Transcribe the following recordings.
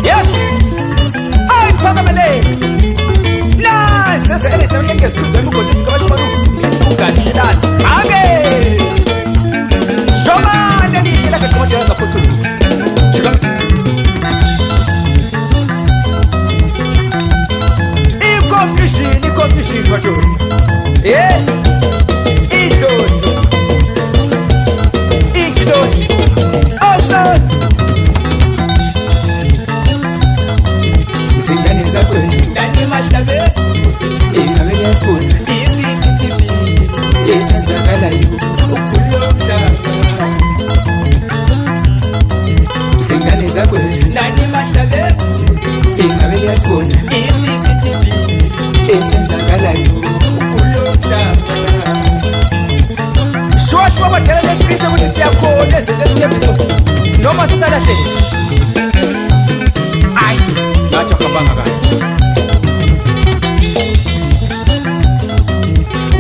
Yes, I Pagamele. Nice, that's the end. I'm getting excuse. I'm going to go to Misuka. That's Age. Shoma, then you like a content support. Confusion, what you? Yeah, Ikidos, Ostos. Singing is a good, Danny Mastabes, in a million school, easy PTP, yes, and Zagalayu, Singing is a good, Danny Mastabes, in a million school, easy PTP. Esenzakalayo ukulotshaba shwa badala nesiqise ukuthi siyakhona ezithembiso noma sisalahle ay nathi akhambanga kahle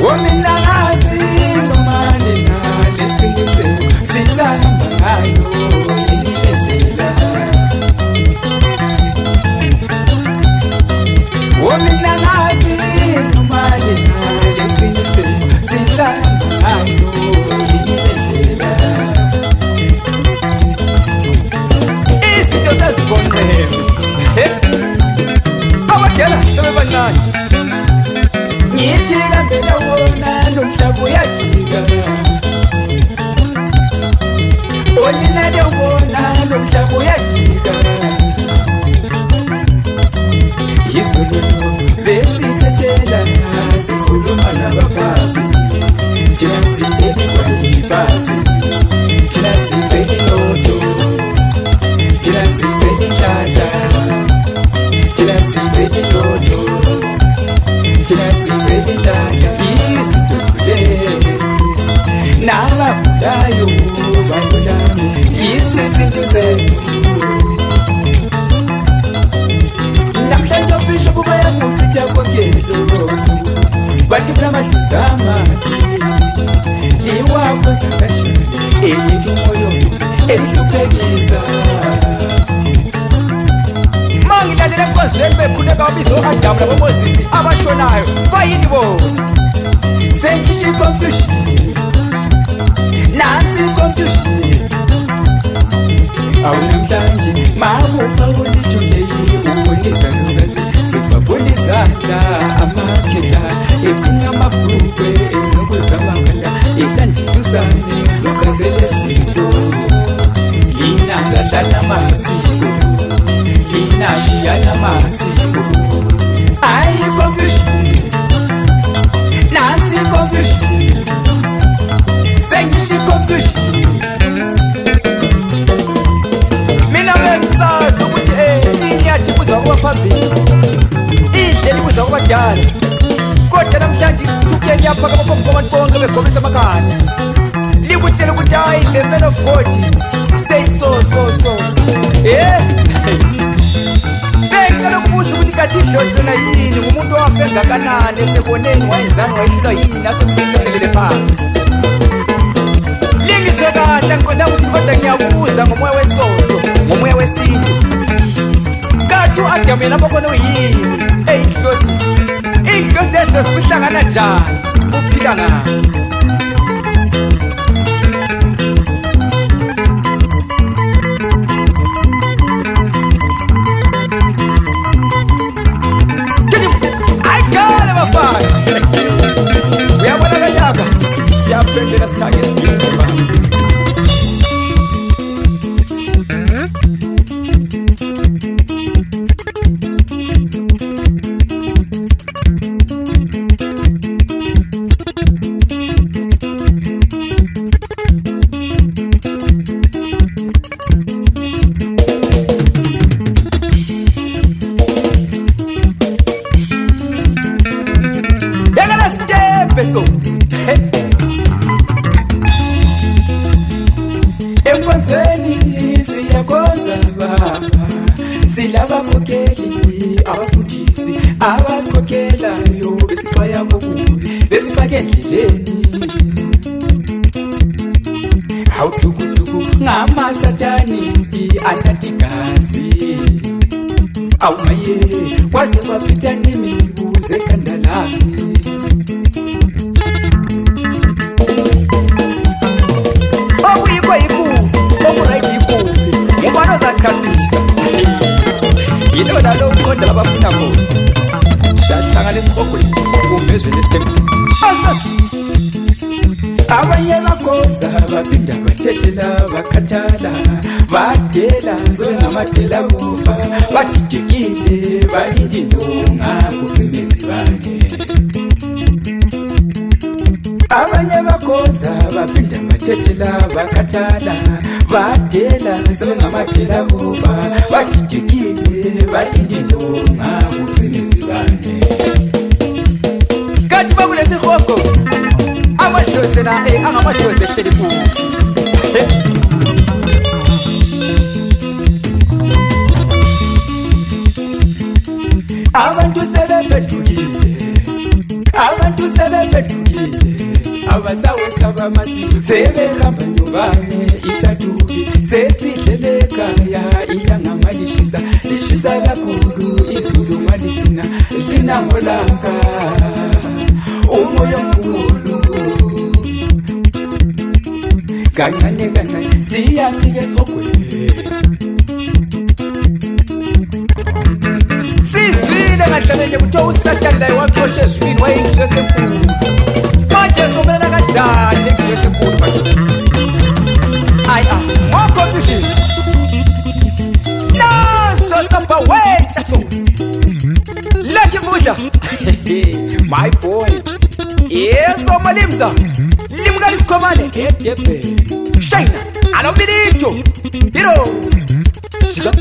womina ngazi nomane nesiqinise sisahamba ngayo indlela womina abadala sebebancane ngiyithika mbela wona nomhlaba uyajika onina lewona nomhlaba uyajika yizolo besithethela sikhuluma nabaphasi thina sithelwa yibhasi thina sivele noto thina sivele nhlahla thina sivele noto thina sivele nhlahla izinto zivulele nabagulayo balulame yisizinto zethu namhlanje ubishop bayakuchitha konkelo bathi kunamadluzi amade iwakho zakashana elithi umoyo elihluphekisa mangilalela enkosini bekhuleka wabizo Adamu naboMoses abashonayo bayini bona sengisho confusion nansi confusion awunamhlanje makupha ulijuleyi ubonisa nokazi sibabonisa amakhehla ephinca amabhukwe enqokuzamangala elandibuzane lukazelesito lina ngahlala masiko lina shiyana masiko ayi confusion nansi confusion sengishi confusion mina bengisazi ukuthi inyathi kuza kuba phambili indlela kuza kuba dala kodwa namhlanje thuke nyaphaka baphambi kwabantu bonke begobisa amakhanda likutshela ukuthi hayi the man of God say so bengicela ukubuza ukuthi kathi idlozi lona yini ngumuntu owafe ngakanani eseboneni wayezani wayehlulwa yini asemsaselele phansi lingizwe kahle ngiqonda ukuthi kodwa ngiyabuza ngomoya wesonto ngomoya wesintu kathi u-Adamu yena bakhona uyini idlozi lezo sihlangana njani uphila ngani ayikale bafana uyabona kanyaka siyaphendela sihlake esibhini silabakhokheli abafundisi abasikhokhelayo besixwaya kokubi besifake endleleni awutukutuku ngamasatanisti anatigasi awumaye kwaze kwapita nemibuzo ekandalami okuyikho yikubi okurayithi yikubi ngubani ozachasisa yilo lalo uqonda abafuna khona sahlanganisa ihogweni kumbezweni esithembiso asasi abanye bakhoza baphinda bathethela bakhathala badela sebengamadela kufa badidekile balindindonga kucimezibane abanye bakhoza baphinda bathethela bakhathala badela sebengamadela kufa badidekile balindindonga kucimezibane kathi bakulesi hogo amadlozi na angamadlozi ehleli kubi abantu sebephendukile abasawesaba amasiko sebehamba nyuvane isathubi sesidlele ekhaya ilanga lishisa kakhulu izulu malisina linangolanga umoya omkhulu kancane siyafika esogweni sizwile ngadlabenye kuthiwa usatani laye waxotsha ezwini wayeyingiyo esenkulu manje somelela kanjani engiyo esenkulu manje more confusion naso sabaweta sosi Lucky Mudla my boy yeso malimza limukani sikhomane edebe shayina alombilito hero shika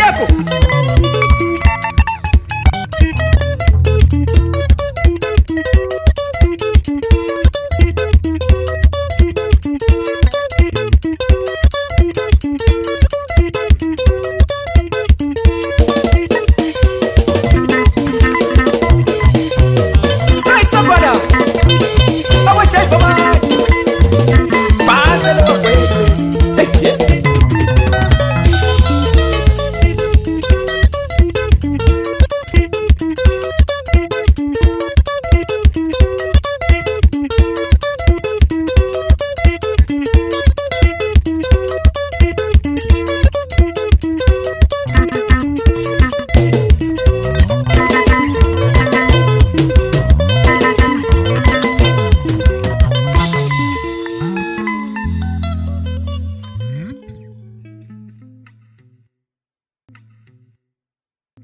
yakho